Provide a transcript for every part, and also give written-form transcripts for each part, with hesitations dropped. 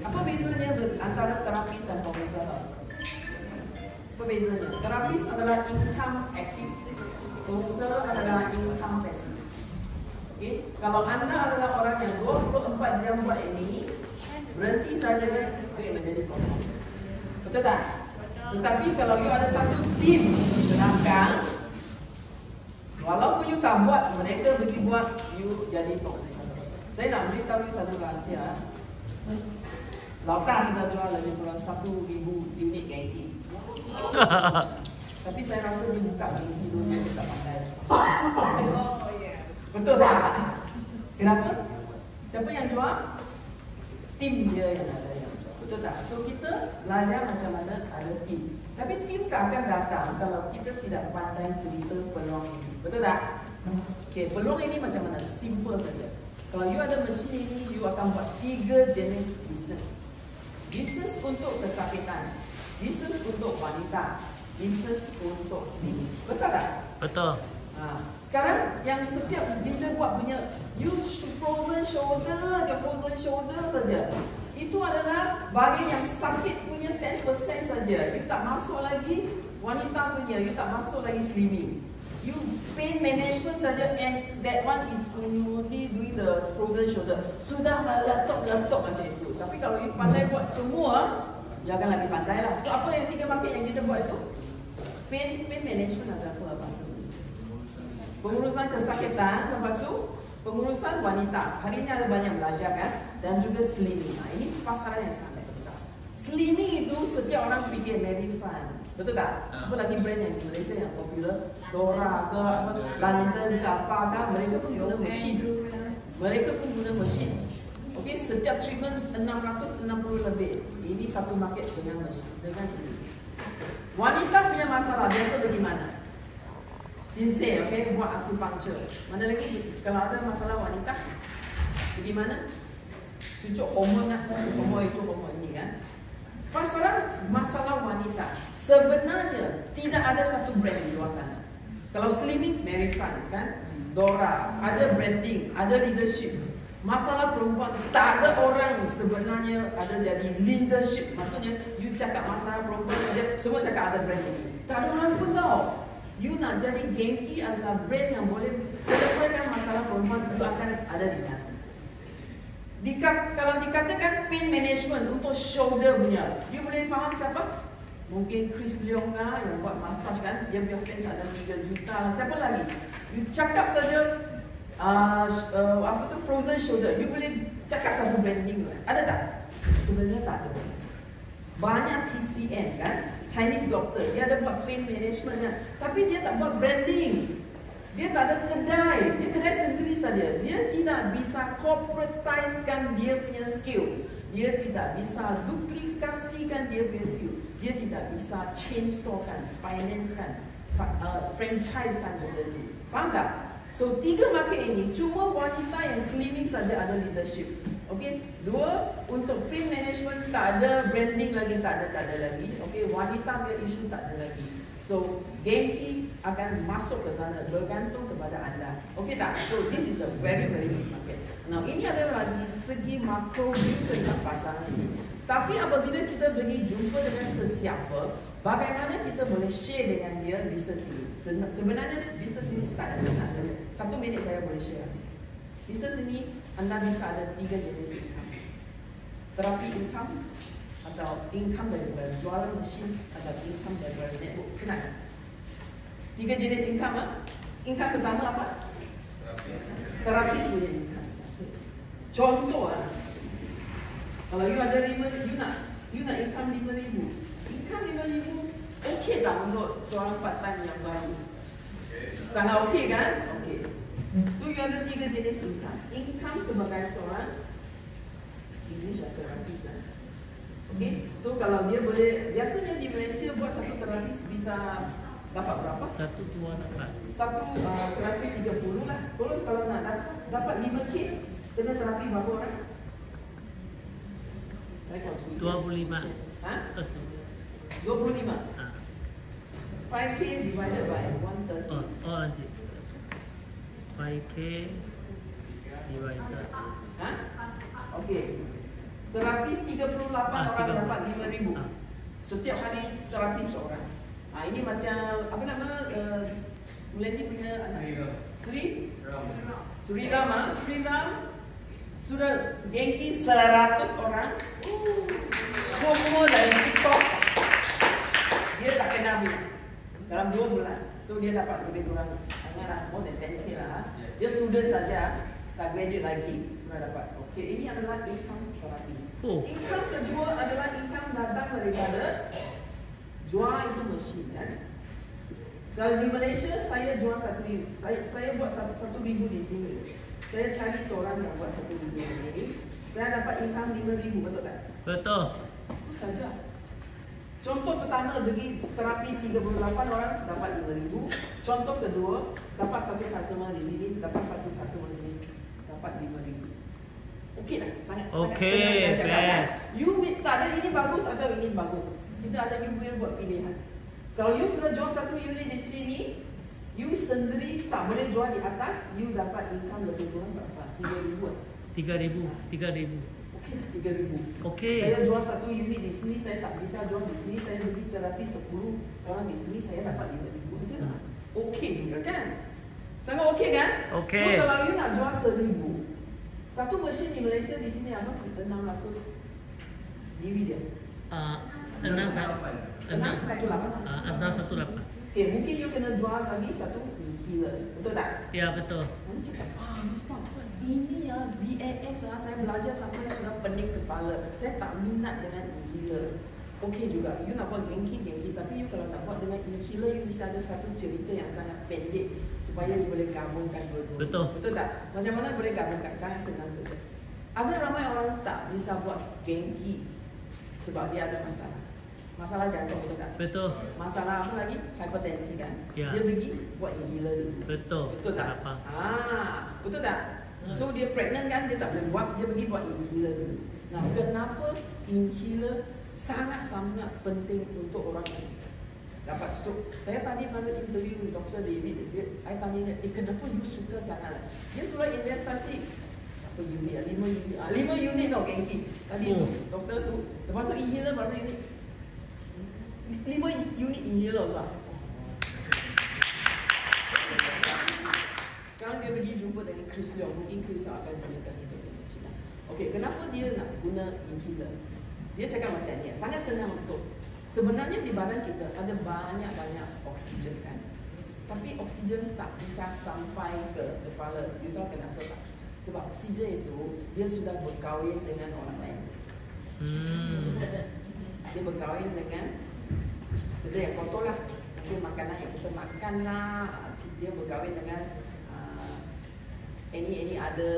Apa bezanya antara terapis dan konselor? Apa bezanya? Terapis adalah income active, konselor adalah income passive. Okay? Kalau anda adalah orang yang 24 jam buat ini, berhenti saja itu yang menjadi kosong. Betul tak? Tetapi kalau you ada satu tim di belakang, walaupun you tak buat, mereka pergi buat, you jadi konselor. Saya nak beritahu you satu rahsia. Lauka sudah jual lebih kurang 1,000 unit Genki. Tapi saya rasa dia buka Genki dulu, dia tak pandai. Oh, yeah. Betul tak? Kenapa? Siapa yang jual? Tim dia yang ada yang jual. Betul tak? So kita belajar macam mana ada tim. Tapi tim tak akan datang kalau kita tidak pandai cerita peluang ini. Betul tak? Okay, peluang ini macam mana? Simple saja. Kalau you ada mesin ini, you akan buat 3 jenis bisnes. Bisnes untuk kesakitan, bisnes untuk wanita, bisnes untuk sendiri. Besar tak? Betul. Sekarang yang setiap dealer buat punya, you frozen shoulder, dia frozen shoulder saja. Itu adalah bagian yang sakit punya 10% saja. You tak masuk lagi wanita punya, you tak masuk lagi slimming. You pain management saja, and that one is only doing the frozen shoulder. Sudah meletup-letup macam itu. Tapi kalau you pandai buat semua, jangan lagi pandai lah. So apa yang 3 market yang kita buat itu? Pain management ada apa bahasa Indonesia? Pengurusan kesakitan, lepas tu pengurusan wanita. Hari ini ada banyak belajar kan? Dan juga slimming. Nah, ini pasaran yang sangat besar. Slimming itu setiap orang fikir Mary France. Betul tak? Apa lagi brand yang di Malaysia yang popular? Dora ke apa? London ke apa kan? Mereka pun guna mesin. Mereka pun guna mesin. Okey, setiap treatment 660 lebih. Ini satu market dengan mesin, dengan ini. Wanita punya masalah biasa bagaimana? Sincere, okey, buat acupuncture. Mana lagi kalau ada masalah wanita? Bagaimana? Cucuk hormon lah. Hormon itu, hormon ini kan. Masalah wanita. Sebenarnya tidak ada satu brand di luar sana. Kalau slimming, Mary France kan, Dora, ada branding, ada leadership. Masalah perempuan, tak ada orang sebenarnya ada jadi leadership. Maksudnya, you cakap masalah perempuan saja, semua cakap ada brand ini. Tak ada orang pun tahu. You nak jadi Genki adalah brand yang boleh selesaikan masalah perempuan, you akan ada di sana. Kalau dikatakan pain management untuk shoulder punya, you boleh faham siapa? Mungkin Chris Leong lah yang buat massage kan, dia punya fans ada 3 juta lah. Siapa lagi? You cakap saja apa tu frozen shoulder, you boleh cakap satu branding lah. Ada tak? Sebenarnya tak ada. Banyak TCM kan, Chinese doctor, dia ada buat pain management kan, tapi dia tak buat branding. Dia tak ada kedai, dia kedai sendiri saja. Dia tidak bisa corporatizekan dia punya skill. Dia tidak bisa duplikasikan dia punya skill. Dia tidak bisa chain store kan, finance kan, franchise kan benda tu. Faham tak? So 3 market ini cuma wanita yang slimming saja ada leadership. Okey, 2 untuk pain management tak ada branding lagi, tak ada lagi. Okey, wanita punya isu tak ada lagi. So Genki akan masuk ke sana bergantung kepada anda. Okey tak? So this is a very big market. Now ini adalah dari segi makro view tentang pasaran ini. Tapi apabila kita pergi jumpa dengan sesiapa, bagaimana kita boleh share dengan dia bisnes ini? Sebenarnya bisnes ini sangat senang. 1 minit saya boleh share habis. Bisnes ini anda bisa ada 3 jenis income. Terapi income, atau income daripada jualan mesin, atau income daripada network. Senang. 3 jenis income lah. Income pertama apa? Terapis punya income. Contoh lah, kalau you ada 5, you nak income 5,000. Income 5,000 okey tak untuk seorang part time yang baru? Sangat okey kan? Okey. So you ada 3 jenis income. Income sebagai seorang English atau terapis lah. Okay, so kalau dia boleh, biasanya di Malaysia buat satu terapis bisa dapat berapa? 130 lah. Kalau nak dapat 5K, kena terapi berapa orang? 25. Ha? 25. 5K divided by 130. Oh, nanti. 5K divided. Ha? Okay. Terapis 38 orang 38. dapat 5,000. Ah. Setiap hari terapi seorang. Ini macam apa nama bulan ni punya anak Sri Ram sudah gengki 100 orang. Semua dari TikTok. Dia tak kena punya dalam 2 bulan. So dia dapat lebih kurang more than 10k lah. Dia student saja, tak graduate lagi, sudah dapat. Okey, ini adalah income terapis. Income kedua adalah income datang daripada jual itu mesin kan. Kalau di Malaysia saya jual satu unit. Saya buat satu minggu di sini. Saya cari seorang yang buat satu minggu di sini. Saya dapat income 5,000, betul tak? Betul. Itu saja. Contoh pertama bagi terapi 38 orang dapat 5,000. Contoh kedua dapat satu customer di sini, dapat satu customer di sini, dapat 5,000. Okey tak? Sangat senang saya cakap kan. You tak ada ini bagus atau ini bagus. Kita ada you boleh buat pilihan. Kalau you sudah jual satu unit di sini, you sendiri tak boleh jual di atas, you dapat income lebih kurang berapa? 3,000. 3,000. Okey lah, 3,000. Okey. Saya jual satu unit di sini, saya tak bisa jual di sini, saya bagi terapi 10 orang di sini, saya dapat 5,000. Macam mana? Okey juga kan? Sangat okey kan? Okey. So kalau you nak jual 1,000, satu mesin di Malaysia di sini apa? 600 BW dia. 618. Okey, mungkin you kena jual lagi satu inhaler. Betul tak? Ya, betul. Nanti cakap, Miss Pang, ini ya BAS saya belajar sampai sudah pening kepala. Saya tak minat dengan inhaler. Okey juga, you nak buat genki, tapi you kalau nak buat dengan inhaler, you bisa ada satu cerita yang sangat pendek supaya you boleh gabungkan dua-dua. Betul. Betul tak? Macam mana boleh gabungkan? Sangat senang saja. Ada ramai orang tak bisa buat genki sebab dia ada masalah. Masalah jantung, betul tak? Betul. Masalah apa lagi? Hipertensi kan? Ya. Dia pergi buat inhaler dulu. Betul. Betul tak? Apa? Betul tak? So dia pregnant kan, dia tak boleh buat, dia pergi buat inhaler dulu. Nah, kenapa inhaler sangat-sangat penting untuk orang yang dapat stroke? Saya tadi pada interview Dr. David, saya tanya dia, kenapa you suka sangat? Dia suruh investasi apa unit, 5 unit, 5 unit tau genki. Tadi tu, doktor tu, termasuk inhaler baru unit. 5 unit inhaler lah. Sekarang dia pergi jumpa dengan Chris Leong. Mungkin Chris akan gunakan hidup di sini. Okey, kenapa dia nak guna inhaler? Dia cakap macam ni, sangat senang untuk. Sebenarnya di badan kita ada banyak-banyak oksigen kan. Tapi oksigen tak bisa sampai ke kepala. You tahu kenapa tak? Sebab oksigen itu dia sudah berkahwin dengan orang lain. Dia berkahwin dengan benda yang kotor lah. Mungkin makanan yang kita makan lah. Dia berkahwin dengan any other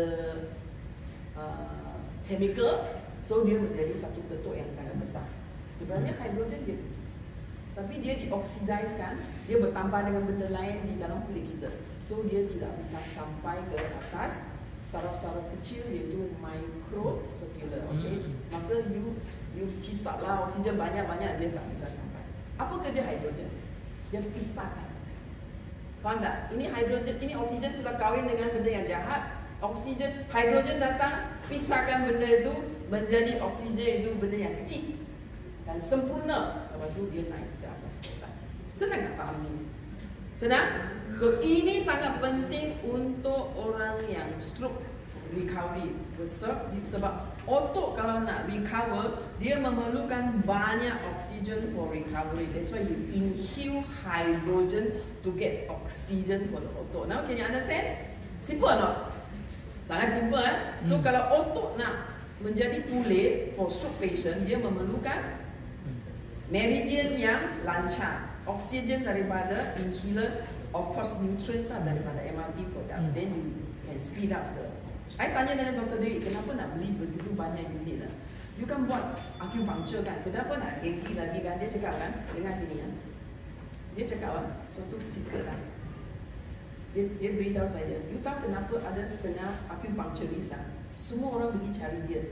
chemical. So dia menjadi satu ketuk yang sangat besar. Sebenarnya hidrogen dia kecil, tapi dia dioksidiskan, dia bertambah dengan benda lain di dalam kulit kita. So dia tidak bisa sampai ke atas saraf-saraf kecil, iaitu microcircular. Okay? Maka you hisaplah oksigen banyak-banyak, dia tak bisa sampai. Apa kerja hidrogen? Dia pisahkan. Faham tak? Ini hidrogen, ini oksigen sudah kahwin dengan benda yang jahat. Oksigen, hidrogen datang, pisahkan benda itu menjadi oksigen itu benda yang kecil dan sempurna. Lepas tu dia naik ke atas kotak. Senang tak faham ni? Senang? So ini sangat penting untuk orang yang stroke recovery. Sebab otot kalau nak recover, dia memerlukan banyak oksigen for recovery. That's why you inhale hydrogen to get oxygen for the otot. Now can you understand? Simple or not? Sangat simple So kalau otot nak menjadi pulih for stroke patient, dia memerlukan meridian yang lancar, oksigen daripada inhaler, of course nutrients daripada MRT product. Then you can speed up the. I tanya dengan Dr. Dewi, kenapa nak beli begitu banyak unit lah? You kan buat acupuncture kan, kenapa nak genki lagi kan? Dia cakap kan, dengar sini ya. Dia cakap suatu secret lah. Dia beritahu saya, you tahu kenapa ada setengah acupuncturist semua orang pergi cari dia.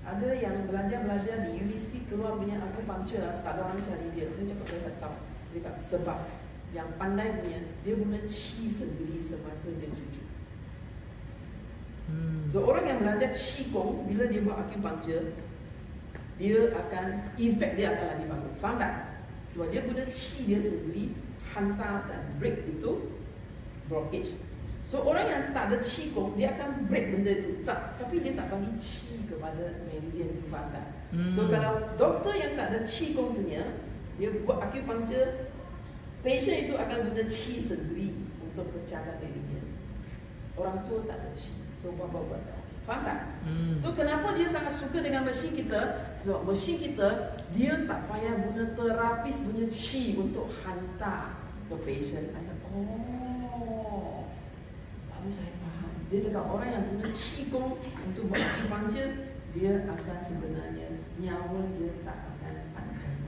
Ada yang belajar di universiti, keluar punya acupuncture, tak ada orang cari dia. Saya cakap, dia tak tahu. Dia cakap, sebab yang pandai punya, dia guna qi sendiri semasa dia cucu. So orang yang belajar qigong, bila dia buat acupuncture, dia akan, efek dia akan lagi bagus. Faham tak? Sebab dia guna chi dia sendiri hantar dan break itu blockage. So orang yang tak ada chi kong, dia akan break benda itu. Tak, tapi dia tak bagi chi kepada meridian itu. Faham tak? So kalau doktor yang tak ada chi kong punya, dia buat acupuncture, patient itu akan guna chi sendiri untuk pecahkan meridian. Orang tua tak ada chi, so buat. Faham tak? So kenapa dia sangat suka dengan mesin kita? Sebab mesin kita, dia tak payah guna terapis punya chi untuk hantar ke patient. I said, oh, baru saya faham. Dia cakap orang yang guna chi kong untuk buat acupuncture, dia akan sebenarnya nyawa dia tak akan panjang.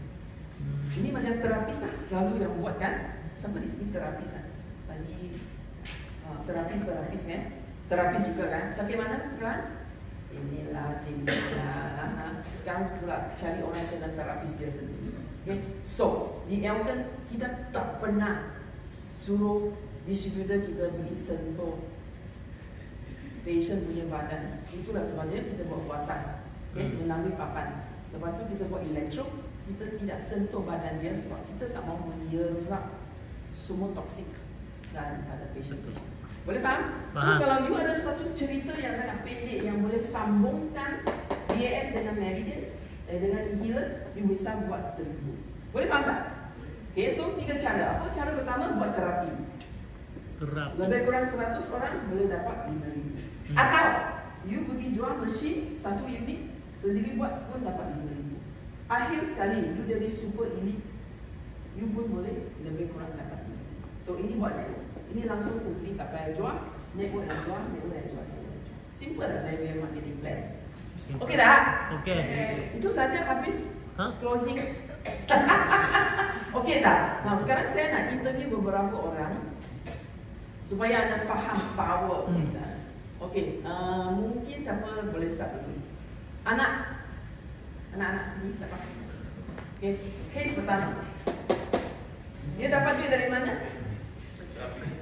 Ini macam terapis lah, selalu yang buat kan. Siapa di sini terapis lah? Tadi terapis kan? Terapis juga kan? Sakit mana sekarang? Sinilah. Sekarang pula cari orang yang kena terapis dia sendiri. Okay? So, di Elkan kita tak pernah suruh distributor kita pergi sentuh patient punya badan. Itulah sebabnya kita buat puasa, okay? Melalui papan. Lepas tu kita buat elektro, kita tidak sentuh badan dia sebab kita tak mahu menyerap semua toksik daripada patient. Boleh faham? So kalau you ada satu cerita yang sangat pendek yang boleh sambungkan DAS dengan meridian, dengan inhaler, you bisa buat 1000. Boleh faham tak? Okay, so 3 cara. Apa cara pertama? Buat terapi. Lebih kurang 100 orang boleh dapat 5,000. Atau you pergi jual mesin 1 unit sendiri buat pun dapat 5,000. Akhir sekali you jadi super elite, you pun boleh lebih kurang dapat 5,000. So ini buat network. Ini langsung sendiri tak payah jual, network yang jual. Simple lah saya punya marketing plan. Okey tak? Okey. Itu saja habis closing. Okey tak? Nah sekarang saya nak interview beberapa orang supaya anda faham power misalnya. Okey, mungkin siapa boleh start dulu? Anak-anak sini siapa? Okey, case pertama. Dia dapat duit dari mana?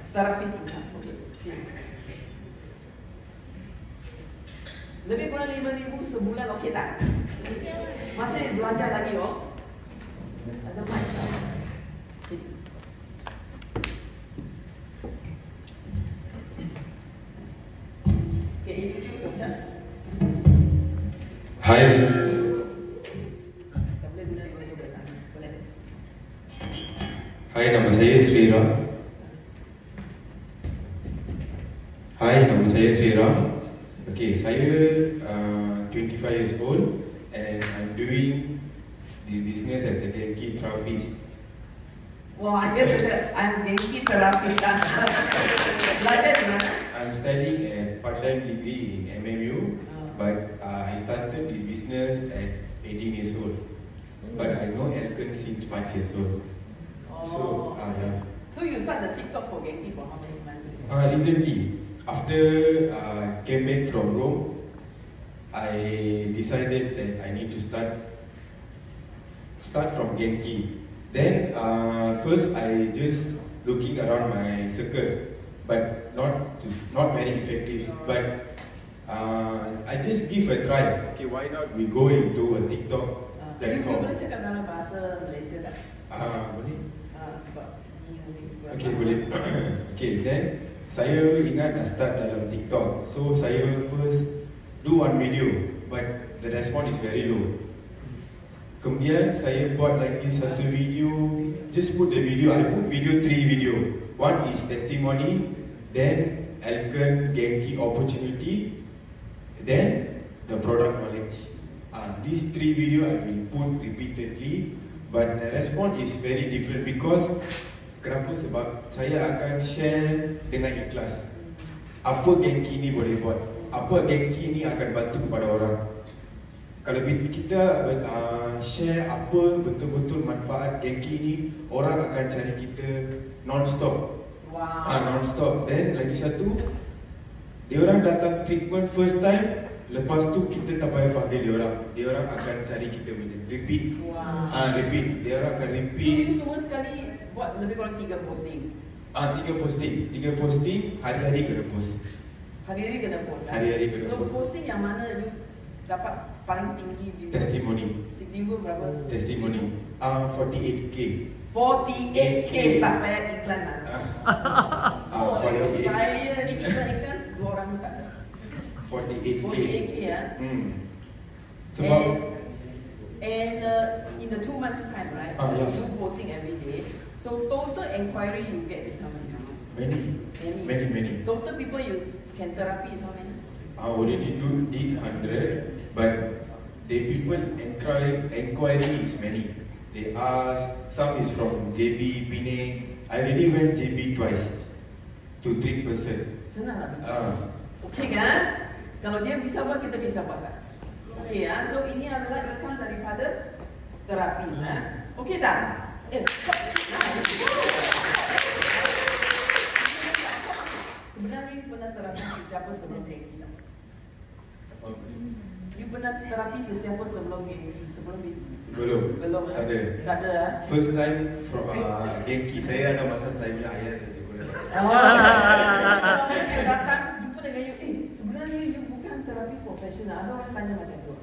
Terapis income. Okey, sini. Lebih kurang 5,000 sebulan, okey tak? Masih belajar lagi oh. Ada mic tak? Sini. Okey, introduce yourself. Hai. Tak boleh guna dua bersama. Boleh. Hai, nama saya Sri Ram. Okay, saya 25 years old and I'm doing this business as a Genki therapist. Wah, I'm Genki therapist. Belajar di mana? I'm studying a part-time degree in MMU, but I started this business at 18 years old. But I know Elkan since 5 years old. So, yeah. So you start the TikTok for Genki for how many months? Recently, after came back from Rome, I decided that I need to start from Genki. Then first I just looking around my circle, but not very effective. But I just give a try. Okay, why not we go into a TikTok platform? You boleh cakap dalam bahasa Malaysia tak? Boleh. Sebab okay, boleh. Okay, then saya ingat nak start dalam TikTok. So saya first do one video, but the response is very low. Kemudian saya buat lagi satu video, just put the video, I put 3 video. One is testimony, then Elkan Genki opportunity, then the product knowledge. These 3 video I will put repeatedly, but the response is very different because kenapa? Sebab saya akan share dengan ikhlas. Apa Genki ni boleh buat? Apa Genki ni akan bantu kepada orang? Kalau kita share apa betul-betul manfaat Genki ni, orang akan cari kita non-stop. Non-stop. Then lagi satu, dia orang datang treatment first time, lepas tu kita tak payah panggil dia orang. Dia orang akan cari kita benda. Repeat. Repeat. Dia orang akan repeat. So you semua sekali buat lebih kurang 3 posting. 3 posting, hari-hari kena post. Hari-hari kena post. Hari-hari kena so post. Posting yang mana you dapat paling tinggi viewer? Testimoni. Viewer berapa? Testimoni. 48K. 48K tak payah iklan lah. Oh, 48. saya ni iklan dua orang tak ada. 48K. 48K ya. Sebab And in the 2 months time, right? Yeah. You do posting every day. So total inquiry you get is how many? Many. Total people you can therapy is how many? I already did 100, but the people inquiry is many. They ask, some is from JB, Penang. I already went JB twice to treat person. Senang lah bisa. Okay kan? Kalau dia bisa buat, kita bisa buat kan? Okay ya, so ini adalah income daripada terapis ya. Okay tak? Kok sikit lah. Sebenarnya you pernah terapi sesiapa sebelum Genki tak? You pernah terapi sesiapa sebelum Genki? Belum. Tak ada. Tak ada. First time from Genki, saya ada masa saya punya ayah saja. Kalau orang yang datang jumpa dengan you, sebenarnya you bukan terapis profesional. Ada orang tanya macam tu?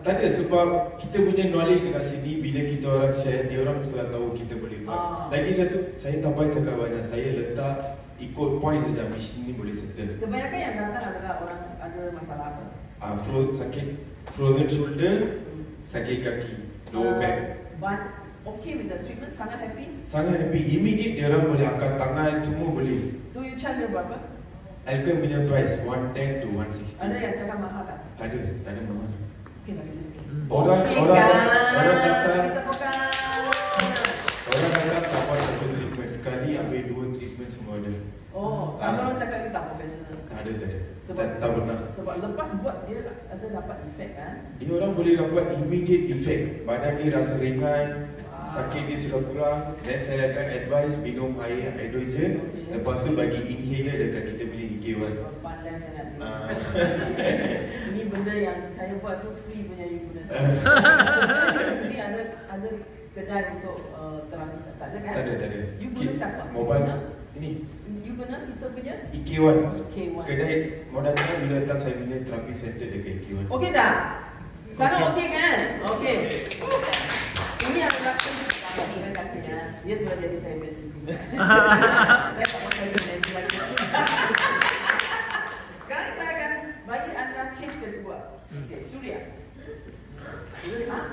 Tak ada, sebab kita punya knowledge dekat sini, bila kita orang share, dia orang sudah tahu kita boleh buat. Lagi satu, saya tak payah cakap banyak. Saya letak ikut point saja, mission ni boleh settle. Kebanyakan yang datang adalah orang ada masalah apa? Sakit frozen shoulder, sakit kaki, lower back. But okay with the treatment, sangat happy? Sangat happy. Immediate dia orang boleh angkat tangan, semua boleh. So you charge dia berapa? Alkan punya price 110 to 160. Ada yang cakap mahal tak? Tak ada mahal. Okay, tak bisa sikit. Orang datang, kita bukan. Orang datang tak buat satu treatment, sekali ambil 2 treatment semua ada. Ada orang cakap you tak profesional. Tak ada. Tak pernah. Sebab lepas buat dia ada dapat efek kan? Dia orang boleh dapat immediate effect. Badan dia rasa ringan, sakit dia sudah kurang. Dan saya akan advise minum air hydrogen. Lepas tu bagi inhaler dekat kita punya EK1. Pandai sangat. Ini benda yang saya buat tu free punya you guna. Sebenarnya sendiri ada kedai untuk terapi. Tak ada kan? Tak ada. You guna siapa? Mobile ini. You guna kita punya EK1. EK1. Kedai mau datang bila datang saya punya terapi center dekat EK1. Okey tak? Sangat okey kan? Okey. Ini adalah terima kasih ya. Dia sudah jadi saya punya CV sekarang. Saya tak mahu saya jadi lagi. Sekarang saya akan bagi anda kes kedua. Okay, Surya.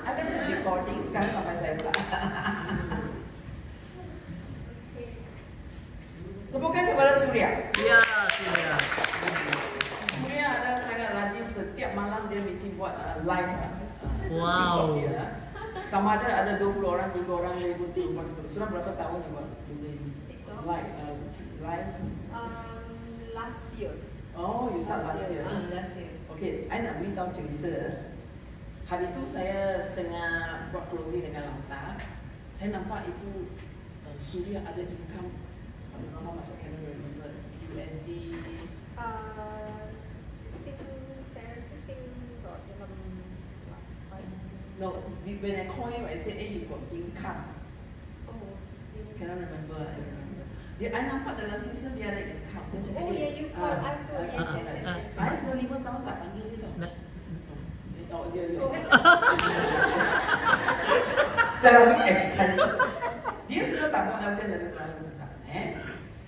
Ada recording sekarang sampai saya pula. Tepukan kepada Surya. Ya, Surya. Surya adalah sangat rajin, setiap malam dia mesti buat live Wow. TikTok dia. Sama ada 20 orang, 3 orang dia ikut lepas tu. Sudah berapa tahun ni buat TikTok? Live? Last year. Oh, you start last year. Last year. Okay, I nak beritahu cerita. Hari itu saya tengah buat closing dengan Lanta. Saya nampak itu Surya ada income. How much I cannot remember. USD. Saya rasa got dalam No, when I call you, I said, you got income. Cannot remember. Dia, I nampak dalam sistem dia ada income. Saya cakap, you call I tu. Yes. I sudah 5 tahun tak panggil dia tau. Ya. Terlalu excited. Dia sudah tak buat Alkan lebih kurang tak.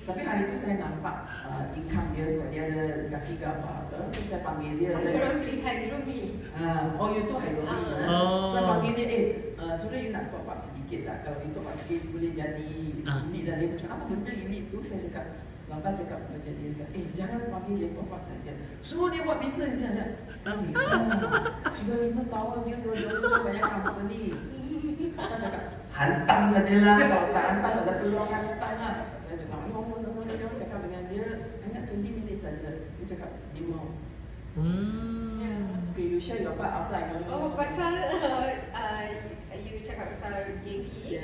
Tapi hari itu saya nampak income dia sebab dia ada kaki ke apa. So saya panggil dia. Orang beli hydromi. You saw hydromi. Saya panggil dia, sudah you nak top up sedikit lah. Kalau you top up sedikit boleh jadi elite dan dia macam apa benda elite tu. Saya cakap, Lanta cakap macam dia cakap, jangan panggil dia top up saja. Suruh dia buat bisnes saja. Sudah 5 tahun dia sudah jual banyak company. Lanta cakap, hantam sajalah. Kalau tak hantam tak ada peluang hantam lah. Saya cakap, dia cakap dengan dia, hanya 20 minit saja. Dia cakap, dia mau. Okay, you share your part after I know. Pasal you cakap pasal Genki.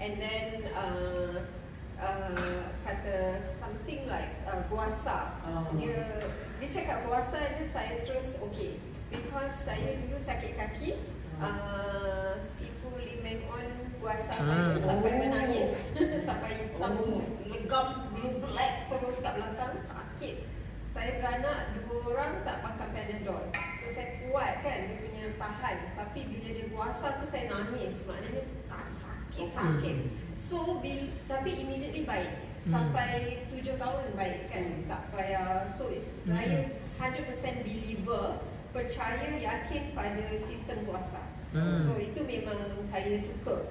And then kata something like guasa. Dia cakap guasa je saya terus okay. Because saya dulu sakit kaki. Sifu Limeng on guasa saya sampai menangis. Sampai hitam legam blue black terus kat belakang sakit. Saya beranak 2 orang tak pakai Panadol. So saya kuat kan dia punya tahan. Tapi bila dia puasa tu saya nangis. Maknanya sakit. So tapi immediately baik. Sampai 7 tahun baik kan. Tak payah. So saya 100% believer, percaya, yakin pada sistem puasa. So itu memang saya suka.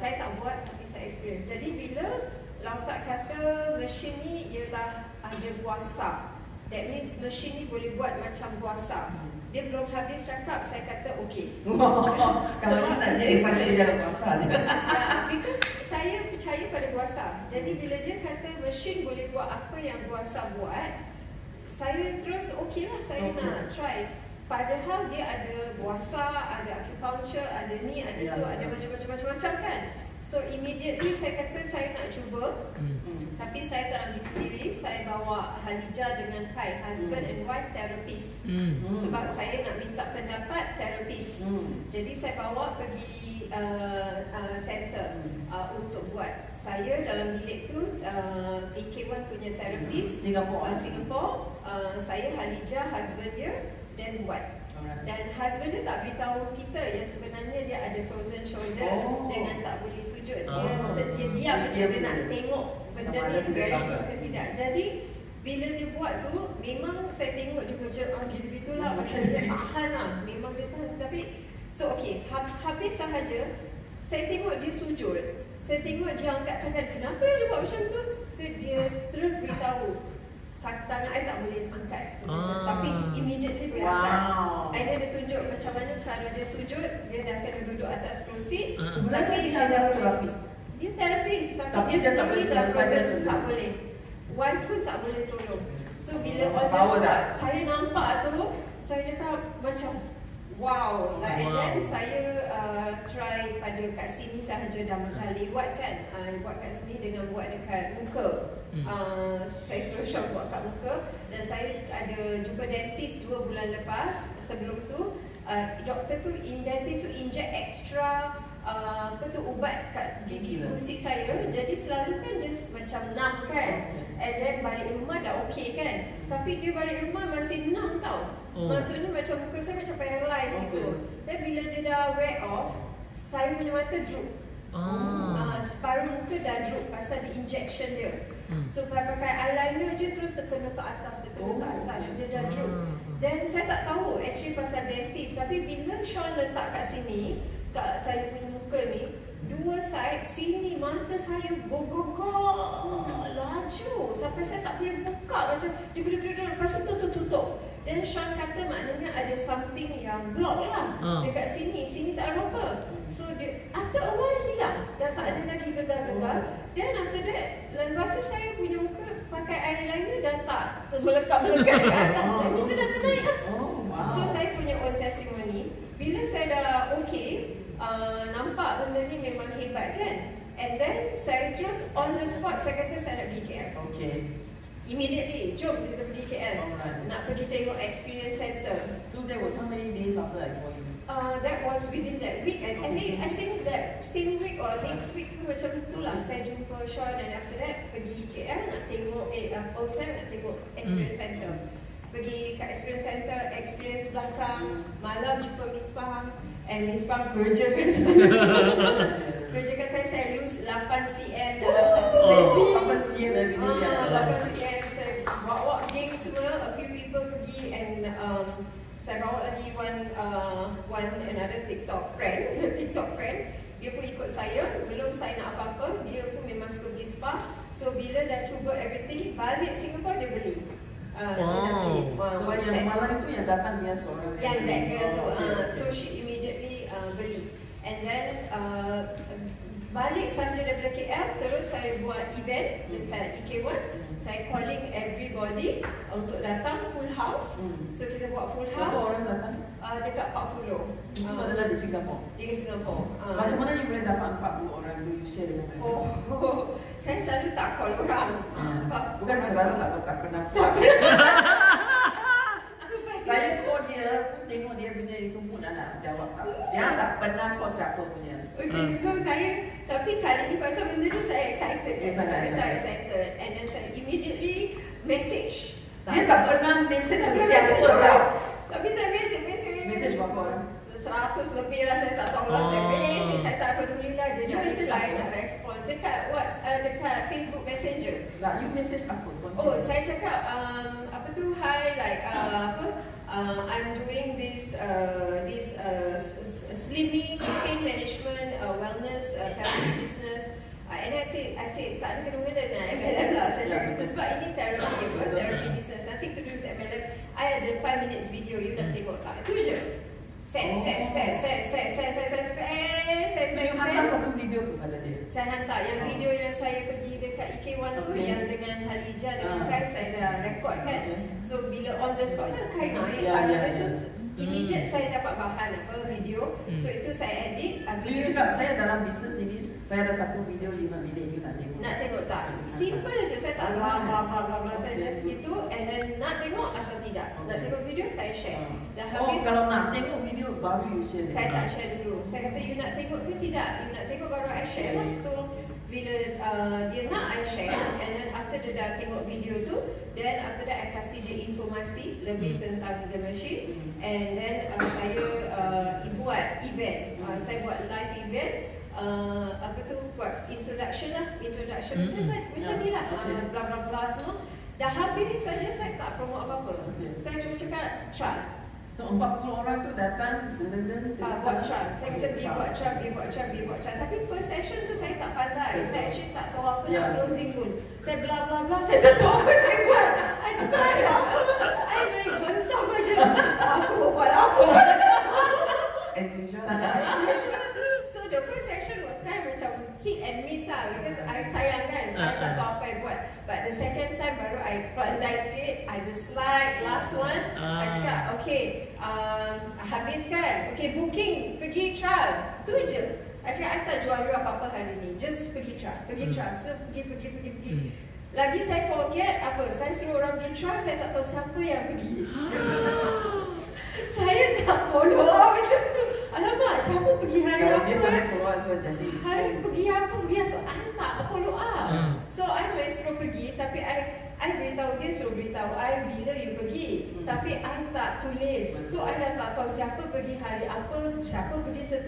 Saya tak buat tapi saya experience. Jadi bila Lautak kata mesin ni ialah ada puasa, that means mesin ni boleh buat macam puasa. Dia belum habis cakap, saya kata okey. Kalau nak jadi pada jalan puasa je. Because saya percaya pada puasa. Jadi bila dia kata mesin boleh buat apa yang puasa buat, saya terus okey lah, saya nak try. Padahal dia ada puasa, ada acupuncture, ada ni, ada tu, ada macam-macam kan. So immediately saya kata saya nak cuba. Tapi saya tak ambil sendiri. Saya bawa Halijah dengan Kai, husband and wife therapist. Sebab saya nak minta pendapat therapist. Jadi saya bawa pergi center untuk buat. Saya dalam bilik tu AK1 punya therapist Singapore. Saya Halijah, husband dia, dan buat. Dan husband dia tak beritahu kita yang sebenarnya dia ada frozen shoulder dengan tak boleh sujud. Dia diam macam dia nak tengok benda ni very good ke tidak. Jadi bila dia buat tu memang saya tengok dia macam gitu-gitulah, macam dia tahan lah. Memang dia tahan. Tapi so okey, habis sahaja saya tengok dia sujud. Saya tengok dia angkat tangan. Kenapa dia buat macam tu? So dia terus beritahu tangan saya tak boleh angkat. Tapi immediately boleh angkat. And then dia tunjuk macam mana cara dia sujud. Dia dah kena duduk atas kerusi. Sebenarnya dia ada terapis. Dia terapis. Tapi dia tak boleh selesai. Tak boleh. Wife pun tak boleh tolong. So bila on the spot saya nampak tu, saya cakap macam wow. And then saya try pada kat sini sahaja dah lewat kan. Buat kat sini dengan buat dekat muka. Saya suruh Syah buat kat muka. Dan saya ada jumpa dentist 2 bulan lepas. Sebelum tu doktor tu, dentist tu inject extra ubat kat gigi gusi saya. Jadi selalu kan dia macam numb kan. And then balik rumah dah okey kan. Tapi dia balik rumah masih numb tau. Maksudnya macam muka saya macam paralyzed gitu. Dan bila dia dah wear off, saya punya mata droop. Separuh muka dah droop pasal di injection dia. So pakai eyeliner je terus terkena ke atas, dia dah droop. Dan saya tak tahu actually pasal dentist. Tapi bila Sean letak kat sini, kat saya punya muka ni, 2 side, sini mata saya bergegar laju sampai saya tak boleh buka, macam dia gedor-gedor, lepas tu tutup. Dan Sean kata maknanya ada something yang block lah dekat sini tak ada apa. So dia, after a while hilang, dah tak ada lagi gegar-gegar. Then after that, lepas tu saya punya muka pakai eyeliner dah tak melekat-melekat dekat atas. Saya mesti dah ternaik lah. So saya punya own testimony, bila saya dah okay, nampak benda ni memang hebat kan. And then saya terus on the spot, saya kata saya nak pergi KL. Immediately, jom kita pergi KL. Nak pergi tengok experience center. So that was how many days after I called you? That was within that week. I think that same week or next week tu macam itulah. Saya jumpa Sean and after that pergi KL nak tengok Auckland, nak tengok experience center. Pergi kat experience center, experience belakang. Malam jumpa Miss Pang. And Miss Pang kerjakan saya lose 8 cm dalam satu sesi. 8 cm lagi ni. 8 cm. Saya bawa geng semua, a few people pergi and saya bawa lagi another TikTok friend. Dia pun ikut saya, belum saya nak apa-apa, dia pun memang suka beli spa. So bila dah cuba everything, balik Singapore dia beli. So yang malam itu yang datang dia seorang yang that girl tu. So she immediately beli. And then balik saja daripada KL, terus saya buat event dekat EK1. Saya calling everybody untuk datang full house. So kita buat full house. Berapa orang datang? Dekat 40. Itu adalah di Singapore. Di Singapore. Macam mana you boleh dapat 40 orang tu, you share dengan mereka? Saya selalu tak call orang. Sebab bukan selalu tak pernah. Saya call dia pun tengok dia punya itu pun nak jawab tak. Dia tak pernah call siapa punya. Okay, so saya, tapi kali ni pasal benda ni saya excited. Saya excited. And then saya immediately message Dia tak pernah mesej Tak pernah sesiapa message tau. Tapi saya mesej Mesej berapa? 100 lebih lah, saya tak tahu lah. Saya mesej, saya tak peduli lah. Dia You nak message reply, apa? nak respon. Dekat Facebook Messenger. Nah, you mesej apa? Oh, saya cakap apa tu, hi, like I'm doing this slimming, pain management, wellness, therapy business. And I said tak ada kena-mena dengan MLM lah. Saya cakap itu sebab ini therapy business, nothing to do with MLM. I ada 5 minutes video, you nak tengok tak? Itu je. Send. So you hantar satu video kepada dia. Saya hantar yang video yang saya pergi dekat IK1 tu, yang dengan Halija dengan Kai, saya dah record kan. So bila on the spot kan Kai naik, terus immediate saya dapat bahan video. So itu saya edit. So you cakap saya dalam bisnes ini, saya ada satu video 5 minit, you nak tengok. Nak tengok tak? Simple aja, saya tak bla saya just gitu, and then nak tengok atau tidak. Nak tengok video saya share. Dah habis. Kalau nak tengok video baru you share. Saya tak share dulu. Saya kata you nak tengok ke tidak? You nak tengok baru I share lah. So bila dia nak I share, and then after dia dah tengok video tu, then after that I kasih dia informasi lebih tentang the machine, and then saya buat event. Saya buat live event. Apa tu, buat introduction macam ni lah, bla bla bla semua. Dah habis saja, saya tak promote apa-apa. Saya cuma cakap trial. So 40 orang tu datang buat trial. Saya kata pergi buat trial. Tapi first session tu saya tak pandai. Saya actually tak tahu apa nak closing pun. Saya bla bla bla, saya tak tahu apa saya buat. I tak tahu apa. I main bentam aja. Aku buat apa? as usual. So the first section was kind of macam hit and miss lah, because I sayang kan, I tak tahu apa yang buat. But the second time baru I pandai sikit, I the slide, last one, I cakap, okay, habis kan, okay, booking, pergi trial, tu je. I cakap, I tak jual you apa-apa hari ni, just pergi trial, so pergi. Lagi saya forget apa, saya suruh orang pergi trial, saya tak tahu siapa yang pergi. Saya tak follow up macam tu. Alamak, siapa pergi hari Kalau apa? dia tak follow up, so jadi Hari pergi apa? I tak follow up. So I main suruh pergi, tapi I beritahu dia, suruh beritahu I bila you pergi. Tapi I tak tulis. So I dah tak tahu siapa pergi hari apa, siapa pergi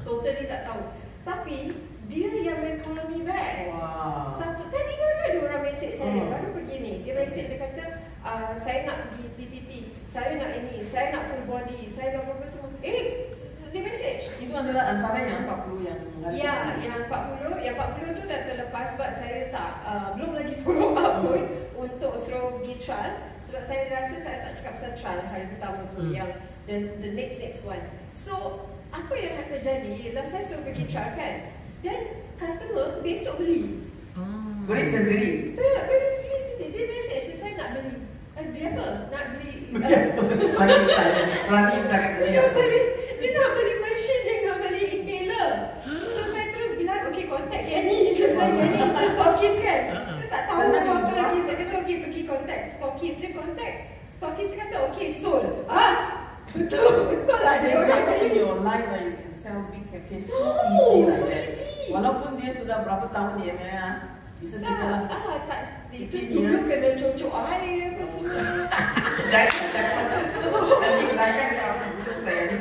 totally tak tahu. Tapi dia yang main call me back. Satu tadi baru ada orang mesej saya, baru pergi ni. Dia mesej, dia kata, saya nak pergi TTT, saya nak ini, saya nak full body, saya nak apa semua. Dia mesej. itu adalah antara yang 40 yang Ya, yang 40 tu dah terlepas sebab saya tak belum lagi follow up pun untuk suruh pergi trial, sebab saya rasa saya tak cakap pasal trial hari pertama tu, yang the next one. So apa yang akan terjadi ialah saya suruh pergi trial kan, dan customer besok beli. boleh sendiri. Dia mesej saya nak beli. Beli apa? Nak beli Berarti sangat dia nak beli machine, dia nak beli inhaler. So saya terus bilang, okay, contact Yani. Sebenarnya Yani is stockist kan. Saya tak tahu apa lagi. Saya kata, okay, pergi contact stockist. Dia contact stockist, dia kata, okay, sold. Betul lah dia orang in beli. your life where you can sell big package so easy. Walaupun dia sudah berapa tahun dia bisnes kita lah. Itu dulu kena cocok air apa semua. Jangan macam tu. Nanti belakang dia bunuh saya ni.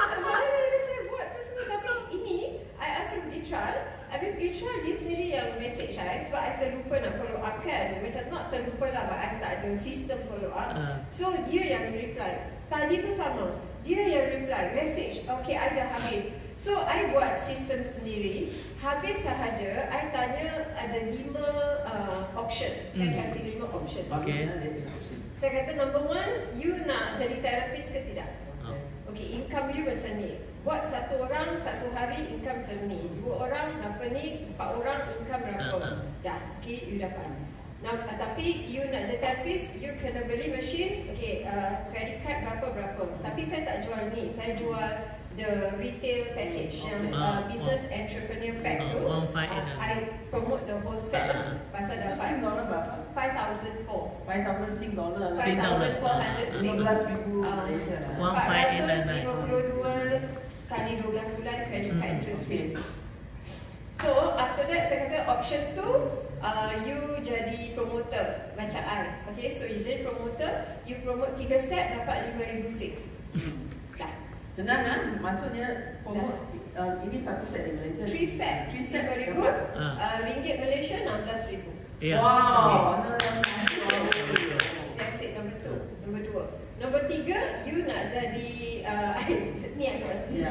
Sebenarnya saya buat tu semua, tapi ini I ask you pergi trial. Habis pergi trial, dia sendiri yang message saya sebab I terlupa nak follow up kan. Macam not terlupa lah, but I tak ada sistem follow up. So dia yang reply. Tadi pun sama, dia yang reply message, okay, I dah habis. So I buat sistem sendiri. Habis sahaja, I tanya ada 5 option. Saya kasih 5 option. Okay. Saya kata number 1, you nak jadi terapis ke tidak? Okay, income you macam ni. Buat 1 orang 1 hari income macam ni. 2 orang berapa ni, 4 orang income berapa. Dah, okay, you dapat. Tapi you nak jadi terapis, you kena beli mesin. Okay, credit card berapa. Tapi saya tak jual ni, saya jual the retail package, yang business entrepreneur pack tu. I promote the whole set pasal dapat $5 berapa? 5,004 $5,000 5,400 $12,000 Malaysia lah. 452 sekali 12 bulan credit card interest rate. So after that saya kata option tu, you jadi promoter. macam I. Okay, so you jadi promoter, you promote 3 set dapat 5,000 sen. Dah. Senang kan? Maksudnya promote ini satu set di Malaysia. 3 set, 5,000. Ringgit Malaysia 16,000. Ya. Wow. That's it, number 2. Number 2. Number 3, you nak jadi ni aku pasti.